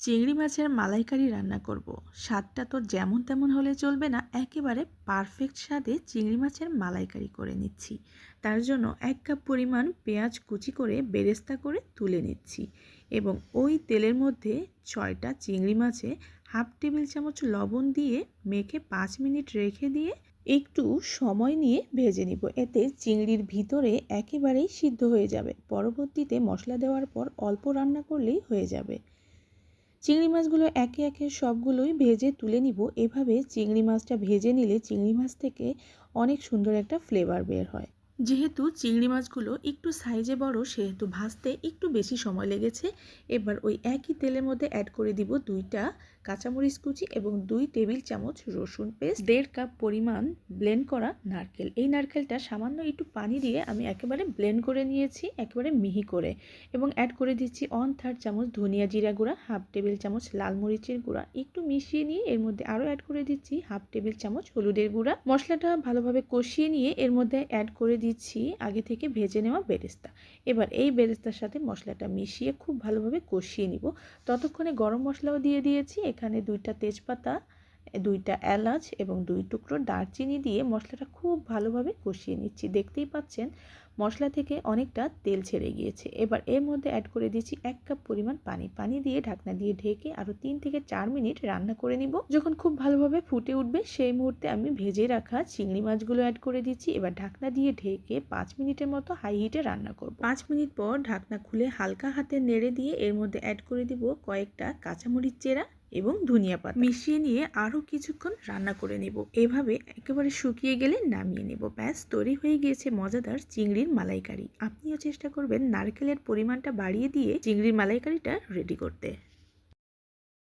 চিংড়ি মাছের মালাইকারি রান্না করব। স্বাদটা তো যেমন তেমন হলে চলবে না, একেবারে পারফেক্ট স্বাদে চিংড়ি মাছের মালাইকারি করে নিচ্ছি। তার জন্য 1 কাপ পরিমাণ পেঁয়াজ কুচি করে বেরেস্তা করে তুলে নিচ্ছি এবং ওই তেলের মধ্যে 6টা চিংড়ি মাছে হাফ টেবিল চামচ লবণ দিয়ে মেখে 5 মিনিট রেখে দিয়ে একটু সময় নিয়ে ভেজে নিব। এতে চিংড়ির ভিতরে একেবারেই সিদ্ধ হয়ে যাবে। পরবর্তীতে মশলা দেওয়ার পর অল্প রান্না করলেই হয়ে যাবে। চিংড়ি মাছগুলো একে একে সবগুলোই ভেজে তুলে নিব। এভাবে চিংড়ি মাছটা ভেজে নিলে চিংড়ি মাছ থেকে অনেক সুন্দর একটা ফ্লেভার বের হয়। যেহেতু চিংড়ি মাছগুলো একটু সাইজে বড়, সেহেতু ভাজতে একটু বেশি সময় লেগেছে। এবার ওই একই তেলের মধ্যে অ্যাড করে দিব 2টা কাঁচামরিচ কুচি এবং 2 টেবিল চামচ রসুন পেস্ট, 1.5 কাপ পরিমাণ ব্লেন্ড করা নারকেল। এই নারকেলটা সামান্য একটু পানি দিয়ে আমি একেবারে ব্লেন্ড করে নিয়েছি, একেবারে মিহি করে। এবং অ্যাড করে দিচ্ছি 1/3 চামচ ধনিয়া জিরা গুঁড়া, হাফ টেবিল চামচ লাল মরিচের গুঁড়া। একটু মিশিয়ে নিয়ে এর মধ্যে আরও অ্যাড করে দিচ্ছি হাফ টেবিল চামচ হলুদের গুঁড়া। মশলাটা ভালোভাবে কষিয়ে নিয়ে এর মধ্যে অ্যাড করে দিচ্ছি আগে থেকে ভেজে নেওয়া বেরেস্তা। এবার এই বেরেস্তার সাথে মশলাটা মিশিয়ে খুব ভালোভাবে কষিয়ে নিব। ততক্ষণে গরম মশলাও দিয়ে দিয়েছি। এখানে 2টা তেজপাতা, 2টা এলাচ এবং 2 টুকরো দারচিনি দিয়ে মশলাটা খুব ভালোভাবে কষিয়ে নিচ্ছি। দেখতেই পাচ্ছেন মশলা থেকে অনেকটা তেল ছেড়ে গিয়েছে। এবার এর মধ্যে অ্যাড করে দিচ্ছি 1 কাপ পরিমাণ পানি দিয়ে ঢাকনা দিয়ে ঢেকে আরও 3 থেকে 4 মিনিট রান্না করে নিব। যখন খুব ভালোভাবে ফুটে উঠবে সেই মুহূর্তে আমি ভেজে রাখা চিংড়ি মাছগুলো অ্যাড করে দিচ্ছি। এবার ঢাকনা দিয়ে ঢেকে 5 মিনিটের মতো হাই হিটে রান্না করব। 5 মিনিট পর ঢাকনা খুলে হালকা হাতে নেড়ে দিয়ে এর মধ্যে অ্যাড করে দিব কয়েকটা কাঁচামরিচ চেরা এবং ধনিয়া পাতা। মিশিয়ে নিয়ে আরও কিছুক্ষণ রান্না করে নেব। এভাবে একেবারে শুকিয়ে গেলে নামিয়ে নেব। ব্যাস, তৈরি হয়ে গিয়েছে মজাদার চিংড়ির মালাইকারি। আপনিও চেষ্টা করবেন নারকেলের পরিমাণটা বাড়িয়ে দিয়ে চিংড়ির মালাইকারিটা রেডি করতে।